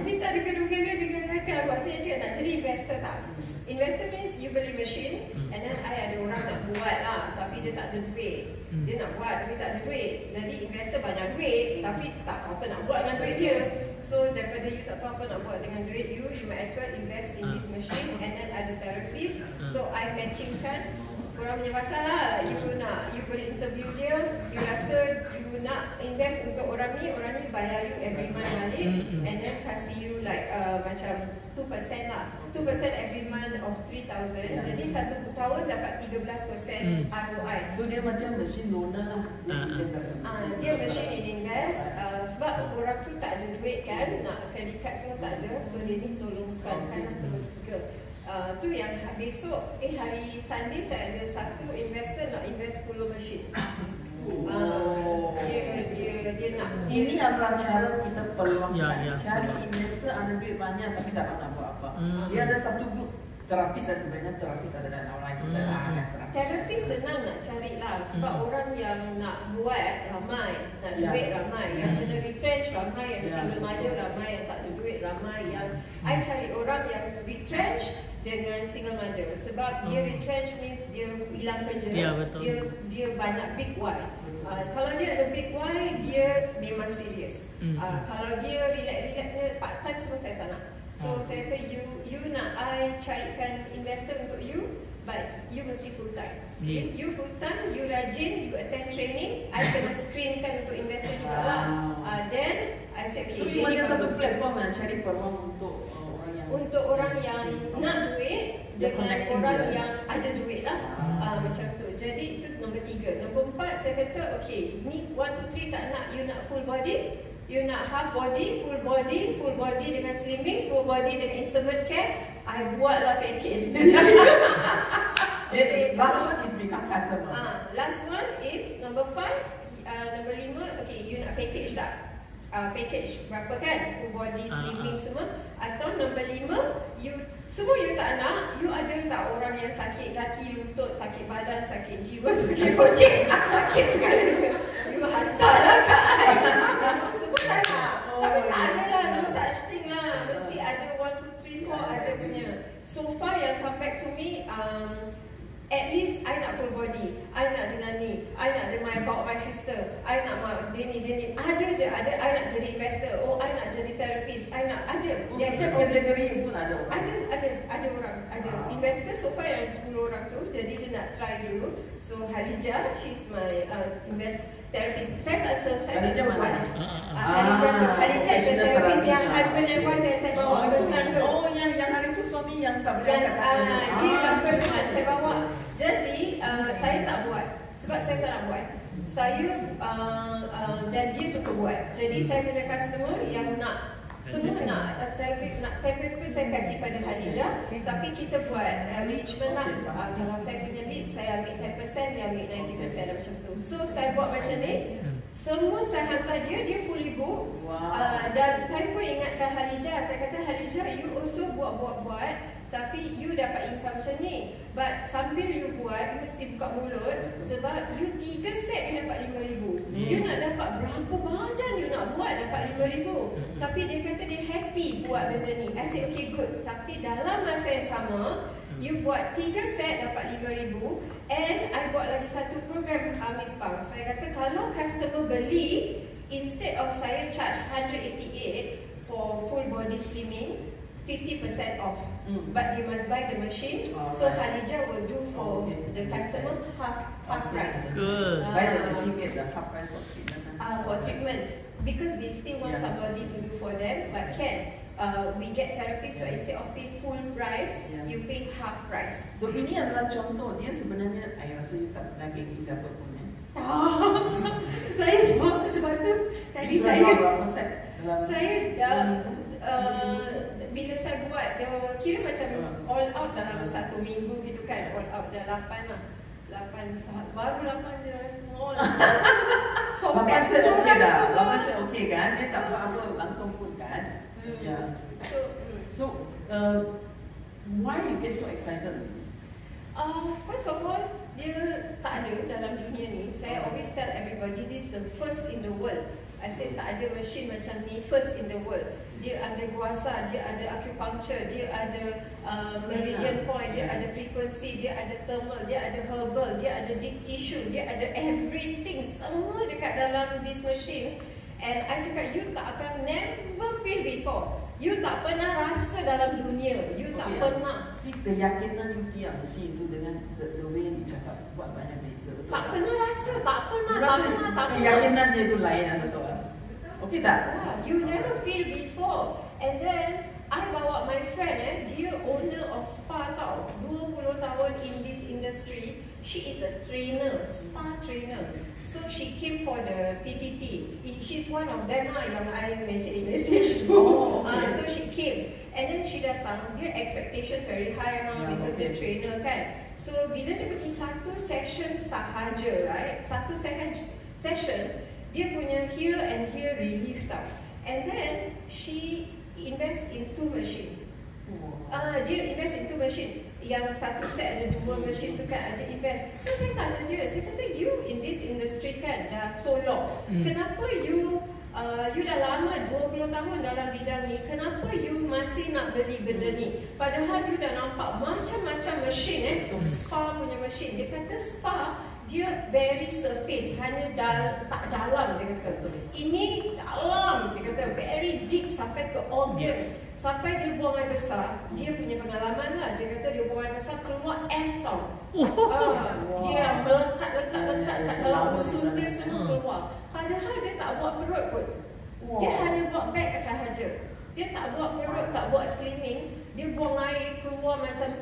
Ni tak ada kena-kena dengan akal. Aku pasti cakap nak jadi investor tak? Investor means you beli mesin and then I ada orang nak buat lah tapi dia tak ada duit. Dia nak buat tapi tak ada duit. Jadi investor banyak duit tapi tak tahu apa nak buat dengan duit dia. So daripada you tak tahu apa nak buat dengan duit you might as well invest in this machine and then ada therapist. So I matchingkan korang punya pasal lah. You boleh interview dia, you rasa you nak invest untuk orang ni bayar you every month balik and then kasih you like macam 2% lah. 2% every month of 3,000. Jadi 1 tahun dapat 13% ROI. So dia macam machine loaner lah. Dia machine invest sebab orang tu tak ada duit kan, nak credit card semua tak ada, so dia ni tolong fundkan lah semua tiga. Tu yang besok hari Sunday saya ada satu investor nak invest 10 machine. Dia nak. Ini adalah cara kita peluangkan. Cari investor ada duit banyak tapi tak nak buat apa. Dia ada satu grup terapis lah sebenarnya. Terapis adalah orang kita lah kan. Terapis senang nak cari lah sebab orang yang nak buat ramai, nak duit ramai, yang kena retrench ramai, yang single mother ramai, yang tak ada duit ramai. Yang I cari orang yang retrench dengan single mother sebab dia retrench means dia hilang kerja, dia banyak big why. Kalau dia ada big why, dia memang serius. Kalau dia relax part time semua saya tak nak. So saya kata you nak I carikan investor untuk you, but you mesti full time. Okay? You full time, you rajin, you attend training, I kena screenkan untuk investor juga lah. Then I said okay. So you macam satu platform yang cari peluang untuk orang yang nak duit dengan orang yang ada duit lah. Macam tu. Jadi itu nombor 3. Nombor 4 saya kata okay, ni 1, 2, 3 tak nak. You nak full body, you nak half body, full body dengan slimming, full body dengan intimate care, I buatlah package. Last one is become customer. Last one is number 5. Number 5, okay, you nak package tak? Package berapa kan? Full body, slimming semua. Atau nombor 5, you tak nak, you ada tak orang yang sakit kaki, lutut, sakit badan, sakit jiwa, sakit pocik, sakit sekali. You hantarlah kat I. Semua tak nak. Tapi tak ada lah, no such thing lah. Mesti ada 1, 2, 3, 4 ada punya. So far yang come back to me, at least I nak full body, I nak dengan ni, I nak about my sister, I nak dia ni, ada je, I nak jadi investor, I nak jadi therapist, I nak, ada. Setiap kategori pun ada orang. Ada orang, ada. Investor so far yang 10 orang tu, jadi dia nak try dulu. So Halijah, she's my invest therapist. Saya tak serve, saya tak serve one. Halijah is a therapist yang husband and wife yang saya bawa first time tu. Oh, yang hari tu suami yang tak boleh kata. Dia yang first one saya bawa. Jadi saya tak buat sebab saya tak nak buat. Saya dan dia suka buat. Jadi saya punya customer yang nak semua nak terapi pun saya kasih pada Halijah. Tapi kita buat arrangement lah. Kalau saya punya lead saya ambil 10%, dia ambil 90% macam tu. So saya buat macam ni. Semua saya hantar dia fully book. Dan saya pun ingatkan Halijah. Saya kata Halijah, you also buat. Tapi you dapat income macam ni. But sambil you buat, you mesti buka mulut. Sebab you 3 set you dapat 5,000. You nak dapat berapa badan you nak buat dapat 5,000. Tapi dia kata dia happy buat benda ni. I said okay good. Tapi dalam masa yang sama, you buat 3 set dapat 5,000. And I buat lagi satu program Miss Pang. Saya kata kalau customer beli, instead of saya charge 188 for full body slimming, 50% off, but they must buy the machine. So Halijah will do for the customer half price. Good. Buy the machine, get the half price for treatment. For treatment, because they still want somebody to do for them, but can we get therapists, but instead of pay full price, you pay half price. So ini adalah contoh dia sebenarnya. I rasa you tak pernah gigi siapa pun ya. Saya sebab tu tadi bila saya buat, dia kira macam all out dalam 1 minggu gitu kan, all out dah 8 lah. baru 8 je small. 8 set okey dah. 8 set okey kan? Dia tak buat apa langsung pun kan? Ya. So, why you get so excited? First of all, dia tak ada dalam dunia ni. Saya always tell everybody this is the first in the world. I said tak ada machine macam ni, first in the world. Dia ada guasa, dia ada acupuncture, dia ada meridian point, dia ada frequency, dia ada thermal, dia ada herbal, dia ada deep tissue, dia ada everything, semua dekat dalam this machine. And I cakap, you tak akan never feel before. You tak pernah rasa dalam dunia. You tak pernah. Si keyakinan you tiap mesti itu dengan the way you cakap buat banyak beza. Betul tak pernah rasa, tak pernah. Keyakinan dia itu lain, betul. Okey tak? You never feel before. And then I bawa my friend, dia owner of spa tau. 20 tahun in this industry. She is a trainer, spa trainer. So she came for the TTT. She's one of them lah yang I message. So she came. And then she datang, dia expectation very high now because dia trainer kan. So bila dia pergi satu session sahaja, right? Satu session, dia punya here and here relief tau. And then she invest in 2 machine. Dia invest in 2 machine. Yang satu set ada 2 machine tu kan, ada invest. So saya tanya dia, saya kata you in this industry kan dah so long. Kenapa you dah lama 20 tahun dalam bidang ni, kenapa you masih nak beli benda ni? Padahal you dah nampak macam-macam machine spa punya machine. Dia kata spa dia very surface, hanya tak dalam dia kata. Ini dalam, dia kata very deep sampai ke organ. Sampai dia buang air besar, dia punya pengalaman lah. Dia kata dia buang air besar keluar es tau. Dia melekat kat dalam usus dia semua keluar. Padahal dia tak buat perut pun. Dia hanya buat back sahaja. Dia tak buat perut, tak buat slimming. Dia buang air keluar macam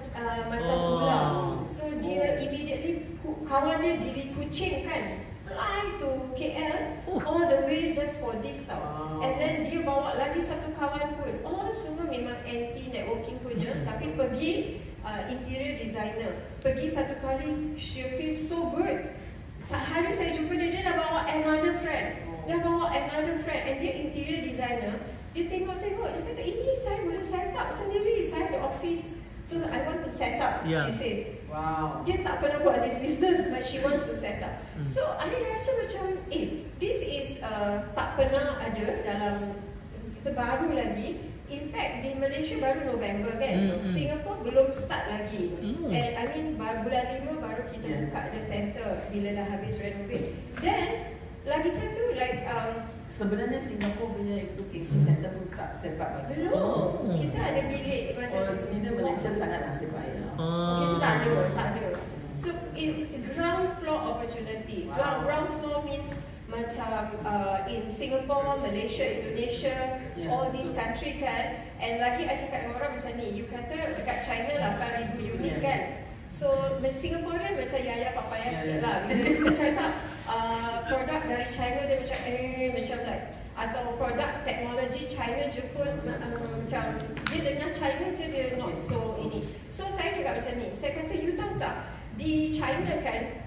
ular. So dia immediately, kawan dia diri kucing kan, fly to KL all the way just for this tau. And then dia bawa lagi satu kawan pun. All semua memang anti networking punya, tapi pergi interior designer. Pergi satu kali, she feel so good. Sehari saya jumpa dia, dia dah bawa another friend. And dia interior designer. Dia tengok-tengok, dia kata ini saya boleh set up sendiri. Saya ada office. So I want to set up, she said. Wow. Dia tak pernah buat this business, but she wants to set up. So I rasa macam, this is tak pernah ada dalam, terbaru lagi. In fact, di Malaysia baru November kan. Singapore belum start lagi. And I mean, bulan 5 baru kita buka the center bila dah habis renovate. Then, lagi satu, like, sebenarnya Singapore punya itu KK Center pun tak set up lagi. Belum. Kita ada bilik macam Kita Malaysia sangat nasib baik. Kita tak ada. So it's ground floor opportunity. Ground floor means macam in Singapore, Malaysia, Indonesia, all these country kan. And lagi I cakap dengan orang macam ni, you kata dekat China 8,000 unit kan. So Singaporean macam yaya papaya sikit lah. Bila dia macam cakap produk dari China, dia macam macam like, atau produk teknologi China je pun macam dia dengar China je dia not so ini. So saya cakap macam ni, saya kata you tahu tak, di China kan,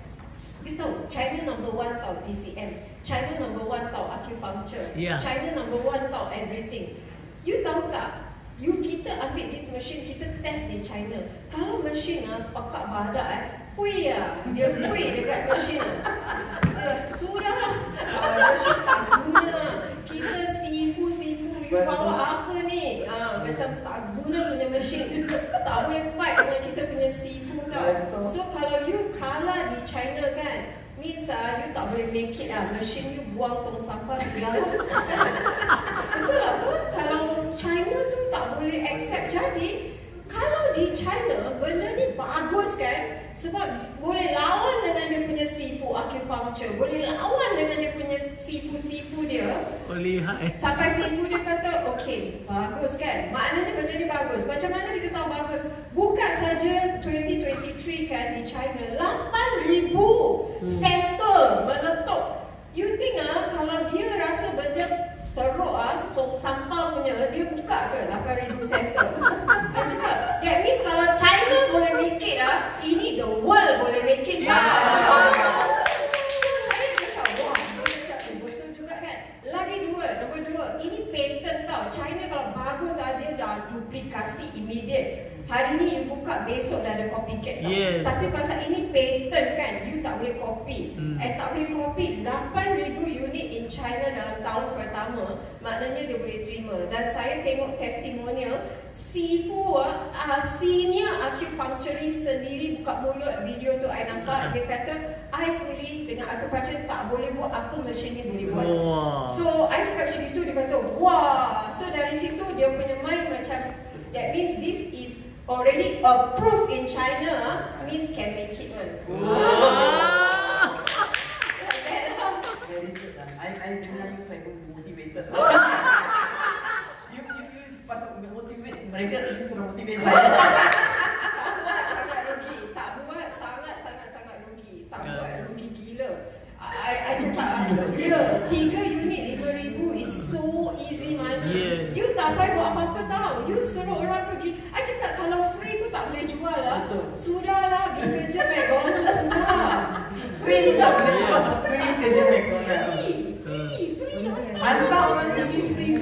you tahu China number 1 tau TCM, China number 1 tau acupuncture, China number 1 tau everything. You tahu tak, kita ambil this machine, kita test di China. Kalau machine pekat badak dia pui dekat machine. Sudah machine tak guna. Kita sifu, you bawa apa ni? Macam tak guna punya machine. Tak boleh fight dengan kita punya sifu tau. So kalau you kalah di China kan, means you tak boleh make it machine you buang tong sampah segala. Betul apa? Kalau China tu tak boleh accept. Jadi kalau di China benda ni bagus kan, sebab boleh lawan dengan dia punya sifu acupuncture, boleh lawan dengan dia punya sifu dia. Lihat. Sampai sifu dia kata, okay, bagus kan? Maknanya benda ni bagus. Macam mana kita tahu bagus? Buka saja 2023 kan di China, 8,000 center meletup. You think kalau dia rasa benda teruk sampah punya, dia buka ke 8,000 center? Saya cakap, that means kalau China boleh make it ini ini the world boleh make it tau. So saya macam wah, betul juga kan. Lagi nombor dua, ini patent tau. China kalau bagus dia dah duplikasi immediate. Hari ni you buka, besok dah ada copycat tau. Tapi pasal ini patent kan, you tak boleh copy. Tak boleh copy 8,000 unit in China dalam tahun pertama. Maknanya dia boleh terima. Dan saya tengok testimonial Sifu senior acupuncturist sendiri buka mulut, video tu I nampak. Dia kata I sendiri dengan acupuncture tak boleh buat apa mesin ni boleh buat. So I cakap macam itu, dia kata wah. So dari situ dia punya mind macam, that means this is already approved in China, means can make it one. Very good lah. I dengar you, saya pun motivated. You patut motivate mereka, you sudah motivate saya. Tak buat sangat rugi. Tak buat sangat rugi. Tak buat rugi gila. I cakap, 3 unit 5,000 is so easy money. You tak payah buat apa-apa tau. You suruh orang pergi. I cakap kalau free pun tak boleh jual lah. Sudahlah, pergi kerja McDonald's semua. Free tak boleh jual. Free kerja McDonald's. Free. Hantar orang pergi free.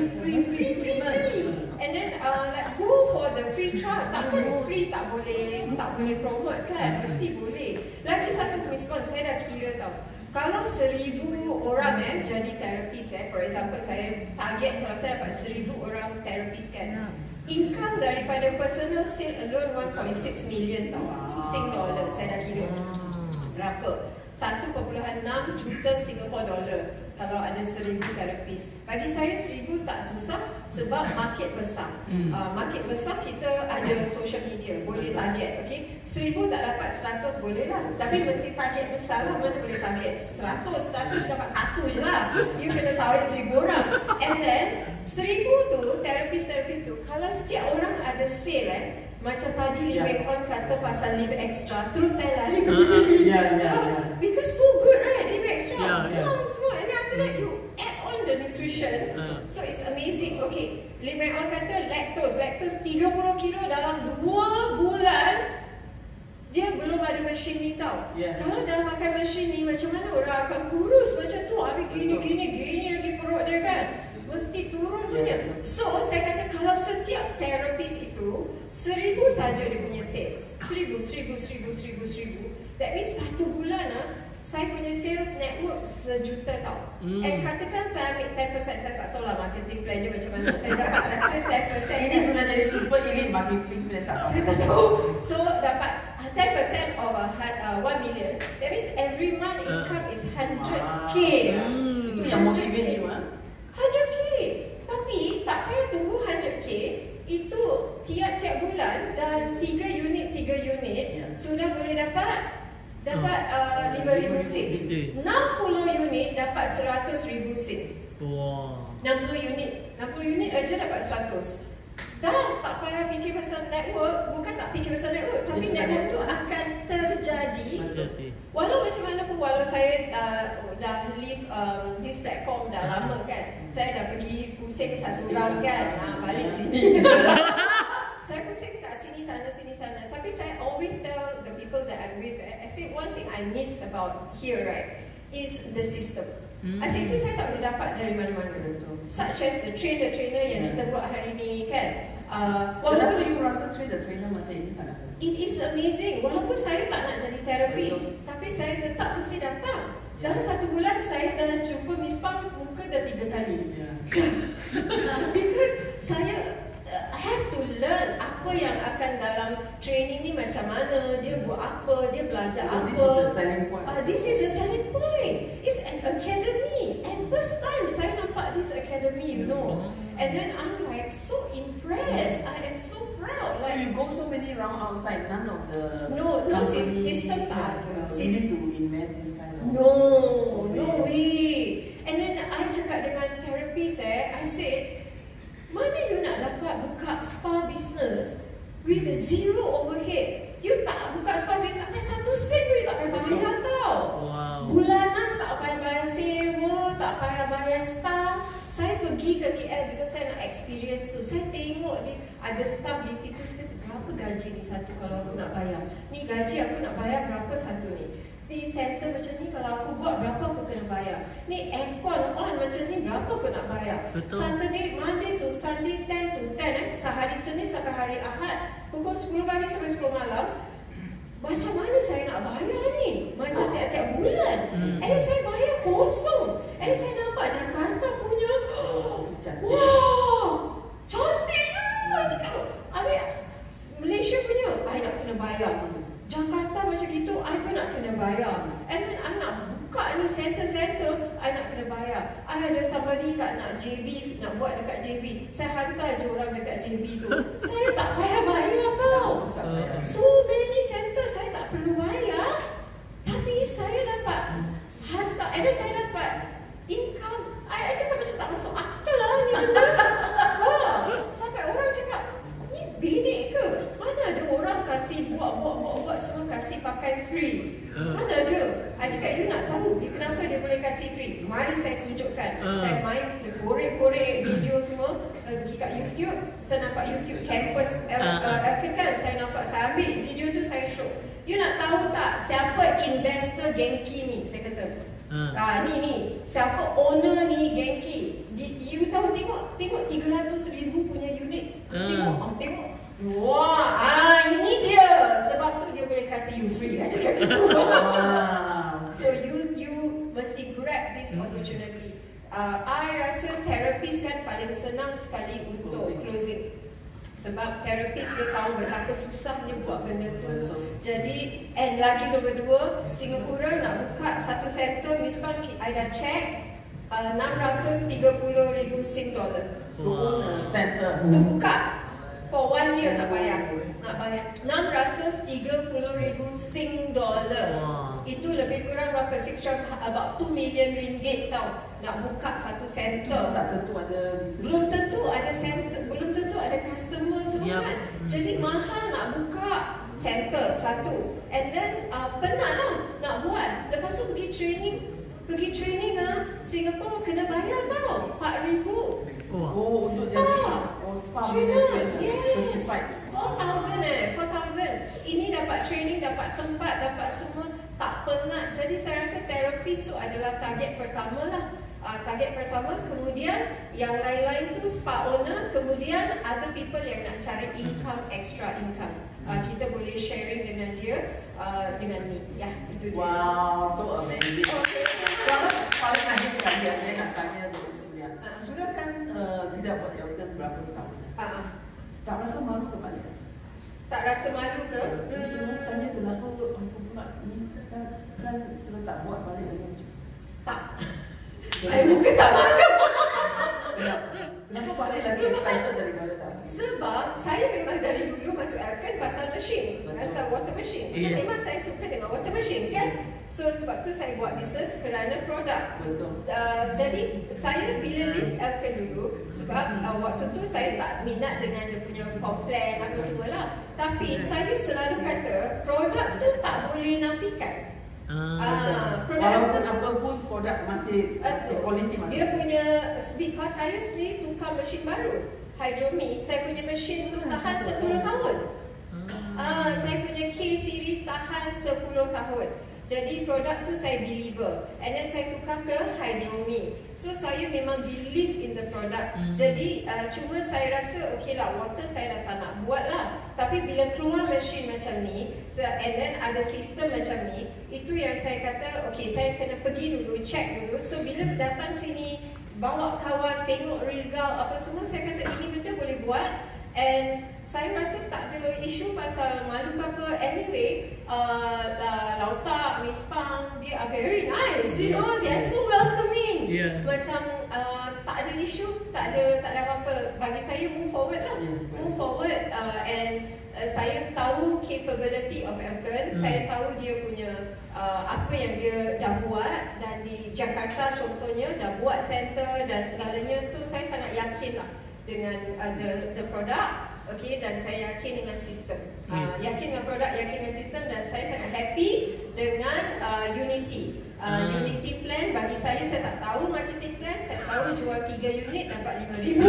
And then like go for the free trial. Takkan free tak boleh promote kan? Mesti boleh. Lagi satu response saya dah kira tau. Kalau 1,000 orang jadi terapis for example saya target kalau saya dapat 1,000 orang terapis kan, income daripada personal sale alone 1.6 million tau. Sing dollar saya dah kira. Berapa? 1.6 juta Singapore dollar kalau ada 1,000 terapis. Bagi saya 1,000 tak susah sebab market besar. Market besar kita ada social media, boleh target, okay? 1,000 tak dapat 100 boleh lah. Tapi mesti target besar lah, mana boleh target 100 dapat 1 je lah. You kena target 1,000 orang. And then 1,000 tu, terapis tu, kalau setiap orang ada sale macam tadi Lee On kata pasal Live Extra, terus saya lari pergi beli. Because so good right, Live Extra. Semua. And after that you add on the nutrition. So it's amazing. Okay, Lee On kata lactose 30 kilo dalam 2 bulan. Dia belum ada mesin ni tau. Kalau dah makan mesin ni, macam mana orang akan kurus macam tu? Habis gini lagi perut dia kan. Mesti turun punya. So, saya kata kalau setiap terapis itu 1,000 saja dia punya sales. 1,000. That means 1 bulan saya punya sales network 1 juta tau. And katakan saya ambil 10%, saya tak tahu lah marketing plan dia macam mana. Saya dapat rasa 10%. Ini sudah jadi super elite marketing plan tak? Saya tak tahu. So, dapat 10% of 1 million. That means every month income is 100k. Itu yang motivate you 100k. Tapi tak payah tunggu 100k. Itu tiap-tiap bulan dan 3 unit sudah boleh dapat 5,000 sen. 60 unit dapat 100,000 sen. 60 unit aja dapat 100. Dah tak payah fikir pasal network. Bukan tak fikir pasal network, tapi network tu akan terjadi. Walau macam mana pun, walau saya dah leave this platform dah lama kan. Saya dah pergi pusing satu round kan, balik sini. Saya pusing kat sini sana. Tapi saya always tell the people that I'm with, I say one thing I miss about here right is the system. Asyik itu saya tak boleh dapat dari mana-mana. Such as the trainer yang kita buat hari ni kan. Kenapa you rasa trainer macam ini sangat? It is amazing. Walaupun saya tak nak jadi terapis, tapi saya tetap mesti datang. Dalam 1 bulan saya dah jumpa Miss Pang muka dah 3 kali. Because saya have to learn apa yang akan dalam training ni macam mana, dia buat apa, dia belajar apa. This is a selling point. This is a selling point. It's an academy. And first time saya nampak this academy, you know. And then I'm like so impressed. I am so proud. So you go so many round outside, none of the no system tak ada. You need to invest this kind of. No way. And then I cakap dengan therapist I said, mana you nak dapat buka spa business with zero overhead? You tak buka spa business, tak payah 1 sen pun you tak payah bayar tau. Bulanan tak payah bayar sewa, tak payah bayar staff. saya pergi ke KL because saya nak experience tu. Saya tengok ada staff di situ, saya kata berapa gaji ni satu kalau aku nak bayar. Ni gaji aku nak bayar berapa satu ni. Di center macam ni kalau aku buat berapa aku kena bayar. Ni aircon on macam ni berapa aku nak bayar. Betul. Saturday, Monday to Sunday 10 to 10 sehari Senin sampai hari Ahad pukul 10 pagi sampai 10 malam. Macam mana saya nak bayar ni? Macam tiap-tiap bulan. And then saya bayar kosong. And then saya nampak Jakarta punya, wow, cantiknya. Habis Malaysia punya, I nak kena bayar. Jakarta macam gitu, I pun nak kena bayar. And then I nak buka ni center-center, I nak kena bayar. I ada somebody kat nak JB, nak buat dekat JB. Saya hantar je orang dekat JB tu. Saya tak payah bayar tau. So many center saya tak perlu bayar. Tapi saya dapat hantar, and then saya dapat income. I cakap macam tak masuk akal lah ni benda. Sampai orang cakap, ni bedek ke? Mana ada orang kasih buat semua kasih pakai free. Mana ada? I cakap, you nak tahu kenapa dia boleh kasih free? Mari saya tunjukkan. Saya main korek-korek video semua pergi kat YouTube. Saya nampak YouTube campus kan, saya nampak, saya ambil video tu, saya show. You nak tahu tak siapa investor Genki ni? Saya kata ni siapa owner ni Genki? You tahu, tengok 300,000 punya unit. Tengok. Wah, ini dia. Sebab tu dia boleh kasih you free. I cakap gitu. So you mesti grab this opportunity. I rasa therapist kan paling senang sekali untuk closing. Sebab terapis dia tahu betapa susahnya buat benda tu. Jadi, and lagi nombor 2, Singapura nak buka satu center, Miss Pan, I dah check, 630,000 Sing dollar. Center. Tu buka for 1 year nak bayar. 630,000 Sing dollar. Itu lebih kurang berapa? About 2 million ringgit tau. Nak buka satu center. Tak tentu ada bisnes. Belum tentu ada center, belum tentu ada customer semua kan. Jadi mahal nak buka center satu. And then penat lah nak buat. Lepas tu pergi training Singapore kena bayar tau 4,000. Spa Trainer, yes. certified. 4,000. Ini dapat training, dapat tempat, dapat semua, tak penat. Jadi saya rasa terapis tu adalah target pertama lah. Target pertama, kemudian yang lain-lain tu spa owner, kemudian other people yang nak cari income, extra income. Kita boleh sharing dengan dia dengan ni. Ya, itu dia. Wow, so amazing. Okay. Soalan paling akhir sekali saya nak tanya dengan Surya. Surya kan tidak buat yoga berapa tahun? Tak rasa malu ke balik? Tak rasa malu ke? Tanya kenapa aku pula ni kan sudah tak buat balik lagi. Tak. Saya bukan tak malu. Kenapa balik lagi excited daripada tadi? Sebab saya memang dari dulu masuk Alkan pasal mesin, pasal water machine. So memang saya suka dengan water machine kan. So sebab tu saya buat bisnes kerana produk. Betul. Jadi saya bila leave Alkan dulu, sebab waktu tu saya tak minat dengan dia punya komplain apa semualah. Tapi saya selalu kata produk tu tak boleh nafikan. Walaupun apapun produk masih quality masih. Dia punya, because saya sendiri tukar mesin baru Hydromic, saya punya mesin tu tahan 10 tahun. Saya punya K series tahan 10 tahun. Jadi produk tu saya deliver, and then saya tukar ke Hydromic. So saya memang believe in the product. Jadi cuma saya rasa okay lah, water saya dah tak nak buat lah. Tapi bila keluar mesin macam ni, and then ada sistem macam ni, itu yang saya kata okay, saya kena pergi dulu, check dulu. So bila datang sini, bawa kawan, tengok result apa semua, saya kata ini benda boleh buat. And saya rasa tak ada isu pasal malu ke apa. Anyway, Lauta, Miss Pang, they are very nice, you know, they are so welcoming. Macam tak ada isu, tak ada apa-apa. Bagi saya move forward lah, move forward. And saya tahu capability of Alkan, saya tahu dia punya apa yang dia dah buat, dan di Jakarta contohnya dah buat center dan segalanya. So saya sangat yakin lah dengan the product, okay, dan saya yakin dengan sistem. Yakin dengan produk, yakin dengan sistem, dan saya sangat happy dengan Unity. Unity plan bagi saya tak tahu marketing plan, saya tahu jual 3 unit dapat 5,000.